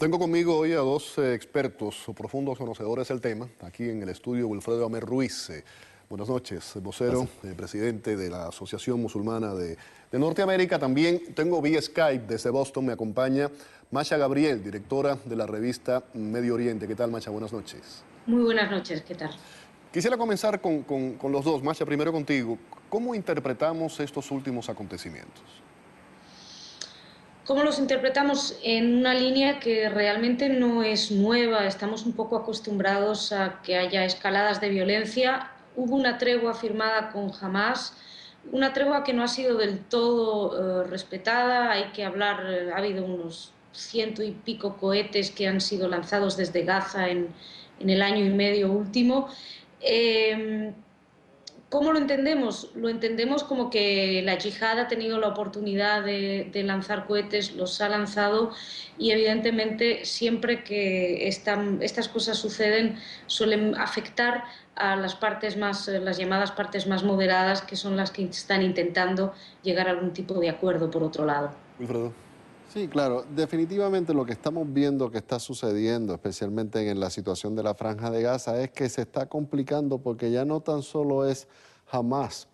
Tengo conmigo hoy a dos expertos o profundos conocedores del tema, aquí en el estudio Wilfredo Amer Ruiz. Buenas noches, vocero, presidente de la Asociación Musulmana de Norteamérica. También tengo vía Skype desde Boston, me acompaña Masha Gabriel, directora de la revista Medio Oriente. ¿Qué tal, Masha? Buenas noches. Muy buenas noches, ¿qué tal? Quisiera comenzar con los dos. Masha, primero contigo. ¿Cómo interpretamos estos últimos acontecimientos? ¿Cómo los interpretamos? En una línea que realmente no es nueva, estamos un poco acostumbrados a que haya escaladas de violencia. Hubo una tregua firmada con Hamás, una tregua que no ha sido del todo respetada. Hay que hablar, ha habido unos 100 y pico cohetes que han sido lanzados desde Gaza en el año y medio último. ¿Cómo lo entendemos? Lo entendemos como que la yihad ha tenido la oportunidad de lanzar cohetes, los ha lanzado y evidentemente siempre que estas cosas suceden suelen afectar a las llamadas partes más moderadas, que son las que están intentando llegar a algún tipo de acuerdo por otro lado. Wilfredo. Sí, claro, definitivamente lo que estamos viendo que está sucediendo, especialmente en la situación de la Franja de Gaza, es que se está complicando porque ya no tan solo es Hamás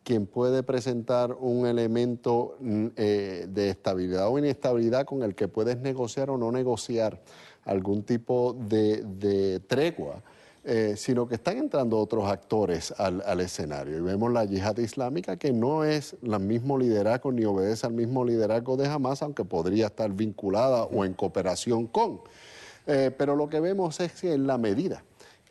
quien puede presentar un elemento de estabilidad o inestabilidad con el que puedes negociar o no negociar algún tipo de tregua. Sino que están entrando otros actores al escenario. Y vemos la yihad islámica, que no es el mismo liderazgo ni obedece al mismo liderazgo de Hamás, aunque podría estar vinculada o en cooperación con. Pero lo que vemos es que en la medida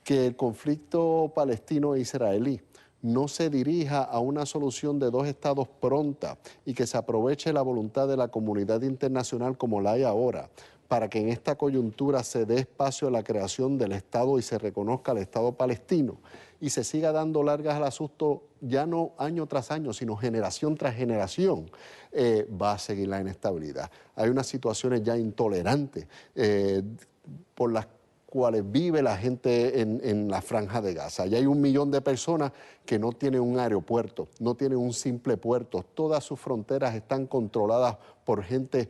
que el conflicto palestino-israelí no se dirija a una solución de dos estados pronta y que se aproveche la voluntad de la comunidad internacional como la hay ahora, para que en esta coyuntura se dé espacio a la creación del Estado y se reconozca el Estado palestino y se siga dando largas al asunto, ya no año tras año, sino generación tras generación, va a seguir la inestabilidad. Hay unas situaciones ya intolerantes por las cuales vive la gente en la Franja de Gaza. Ya hay 1 millón de personas que no tienen un aeropuerto, no tienen un simple puerto. Todas sus fronteras están controladas por gente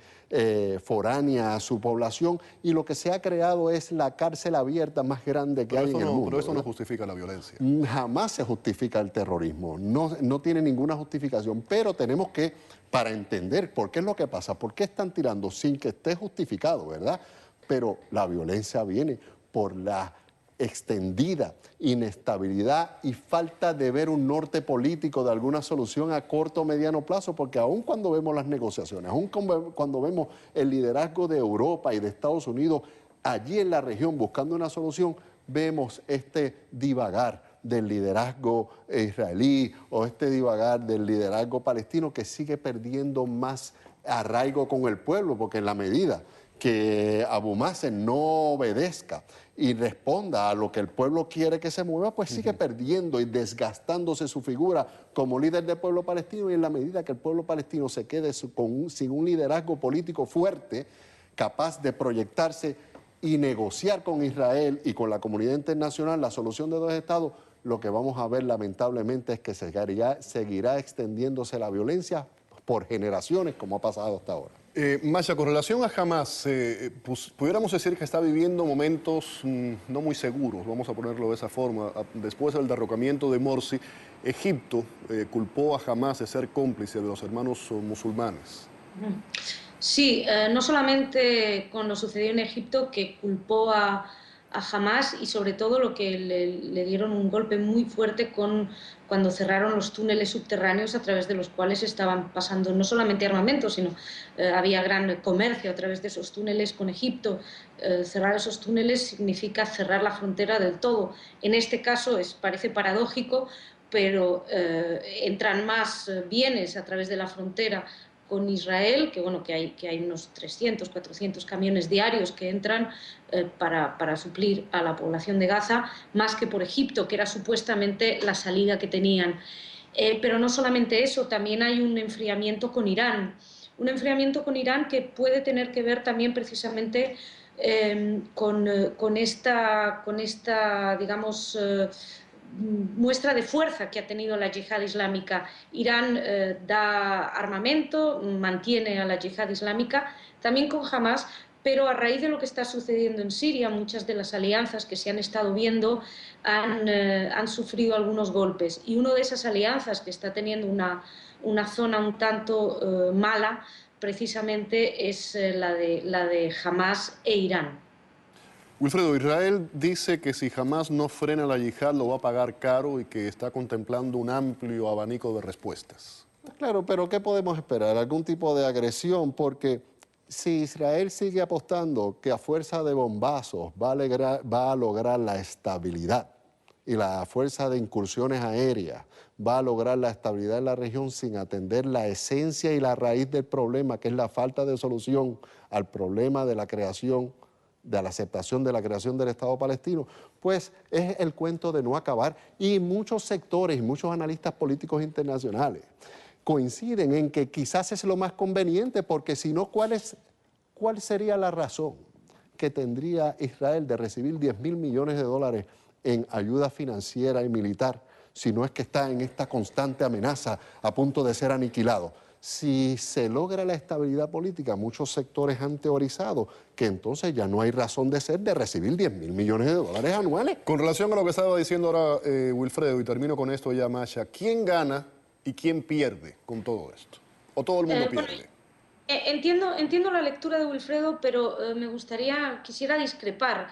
foránea a su población y lo que se ha creado es la cárcel abierta más grande que hay en el mundo. Pero eso no justifica la violencia. Jamás se justifica el terrorismo, no tiene ninguna justificación, pero tenemos que, para entender por qué es lo que pasa, por qué están tirando sin que esté justificado, ¿verdad? Pero la violencia viene por la extendida inestabilidad y falta de ver un norte político de alguna solución a corto o mediano plazo, porque aun cuando vemos las negociaciones, aun cuando vemos el liderazgo de Europa y de Estados Unidos allí en la región buscando una solución, vemos este divagar del liderazgo israelí o este divagar del liderazgo palestino que sigue perdiendo más arraigo con el pueblo, porque en la medida que Abu Mazen no obedezca y responda a lo que el pueblo quiere que se mueva, pues sigue perdiendo y desgastándose su figura como líder del pueblo palestino, y en la medida que el pueblo palestino se quede sin un liderazgo político fuerte, capaz de proyectarse y negociar con Israel y con la comunidad internacional la solución de dos estados, lo que vamos a ver lamentablemente es que seguirá extendiéndose la violencia por generaciones como ha pasado hasta ahora. Masha, con relación a Hamás, pues, pudiéramos decir que está viviendo momentos no muy seguros, vamos a ponerlo de esa forma. Después del derrocamiento de Morsi, Egipto culpó a Hamás de ser cómplice de los hermanos musulmanes. Sí, no solamente con lo sucedido en Egipto, que culpó a Hamás, y sobre todo lo que le dieron un golpe muy fuerte cuando cerraron los túneles subterráneos a través de los cuales estaban pasando no solamente armamento, sino había gran comercio a través de esos túneles con Egipto. Cerrar esos túneles significa cerrar la frontera del todo. En este caso parece paradójico, pero entran más bienes a través de la frontera con Israel, que hay unos 300, 400 camiones diarios que entran para suplir a la población de Gaza, más que por Egipto, que era supuestamente la salida que tenían. Pero no solamente eso, también hay un enfriamiento con Irán. Un enfriamiento con Irán que puede tener que ver también precisamente con esta, digamos, muestra de fuerza que ha tenido la yihad islámica. Irán da armamento, mantiene a la yihad islámica, también con Hamás, pero a raíz de lo que está sucediendo en Siria, muchas de las alianzas que se han estado viendo han sufrido algunos golpes. Y una de esas alianzas que está teniendo una zona un tanto mala, precisamente es la de Hamás e Irán. Wilfredo, Israel dice que si Hamás no frena la yihad lo va a pagar caro y que está contemplando un amplio abanico de respuestas. Claro, pero ¿qué podemos esperar? ¿Algún tipo de agresión? Porque si Israel sigue apostando que a fuerza de bombazos va a lograr la estabilidad y la fuerza de incursiones aéreas va a lograr la estabilidad en la región sin atender la esencia y la raíz del problema, que es la falta de solución al problema de la creación, de la aceptación de la creación del Estado palestino, pues es el cuento de no acabar. Y muchos sectores y muchos analistas políticos internacionales coinciden en que quizás es lo más conveniente, porque si no, ¿cuál sería la razón que tendría Israel de recibir 10.000 millones de dólares en ayuda financiera y militar, si no es que está en esta constante amenaza a punto de ser aniquilado? Si se logra la estabilidad política, muchos sectores han teorizado que entonces ya no hay razón de ser de recibir 10.000 millones de dólares anuales. Con relación a lo que estaba diciendo ahora Wilfredo, y termino con esto ya, Masha, ¿quién gana y quién pierde con todo esto? ¿O todo el mundo pierde? Entiendo la lectura de Wilfredo, pero quisiera discrepar.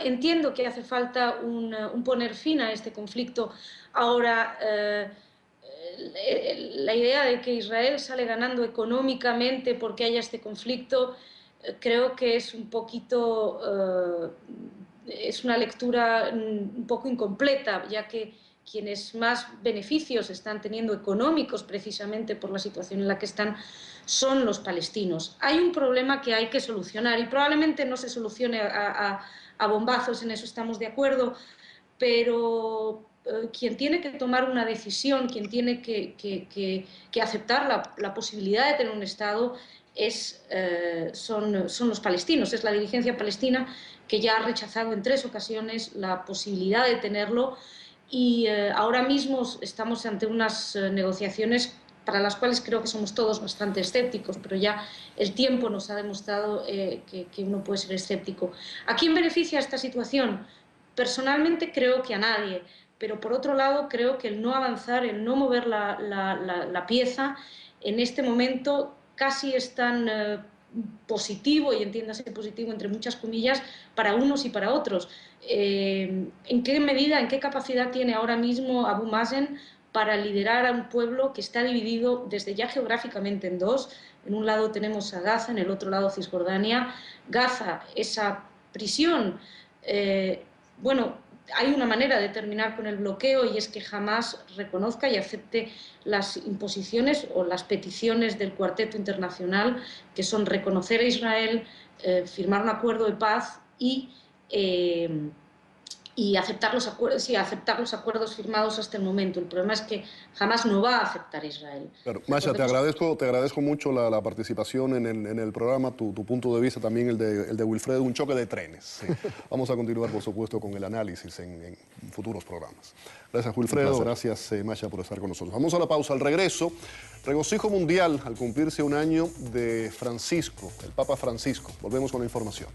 Entiendo que hace falta un poner fin a este conflicto. Ahora, la idea de que Israel sale ganando económicamente porque haya este conflicto, creo que es es una lectura un poco incompleta, ya que quienes más beneficios están teniendo económicos precisamente por la situación en la que están son los palestinos. Hay un problema que hay que solucionar y probablemente no se solucione a bombazos, en eso estamos de acuerdo, pero quien tiene que tomar una decisión, quien tiene que aceptar la posibilidad de tener un Estado son los palestinos, es la dirigencia palestina que ya ha rechazado en 3 ocasiones la posibilidad de tenerlo. Y ahora mismo estamos ante unas negociaciones para las cuales creo que somos todos bastante escépticos, pero ya el tiempo nos ha demostrado que uno puede ser escéptico. ¿A quién beneficia esta situación? Personalmente creo que a nadie, pero por otro lado creo que el no avanzar, el no mover la pieza, en este momento casi es tan positivo, y entiéndase positivo entre muchas comillas, para unos y para otros. ¿En qué medida, en qué capacidad tiene ahora mismo Abu Mazen para liderar a un pueblo que está dividido desde ya geográficamente en dos? En un lado tenemos a Gaza, en el otro lado Cisjordania. Gaza, esa prisión, bueno, hay una manera de terminar con el bloqueo, y es que jamás reconozca y acepte las imposiciones o las peticiones del Cuarteto Internacional, que son reconocer a Israel, firmar un acuerdo de paz y aceptar los acuerdos firmados hasta el momento. El problema es que jamás no va a aceptar a Israel. Claro. Masha, te agradezco mucho la participación en el programa, tu punto de vista, también el de Wilfredo, un choque de trenes. Sí. Vamos a continuar, por supuesto, con el análisis en futuros programas. Gracias, Wilfredo. Gracias, Masha, por estar con nosotros. Vamos a la pausa. Al regreso, regocijo mundial al cumplirse un año de Francisco, el Papa Francisco. Volvemos con la información.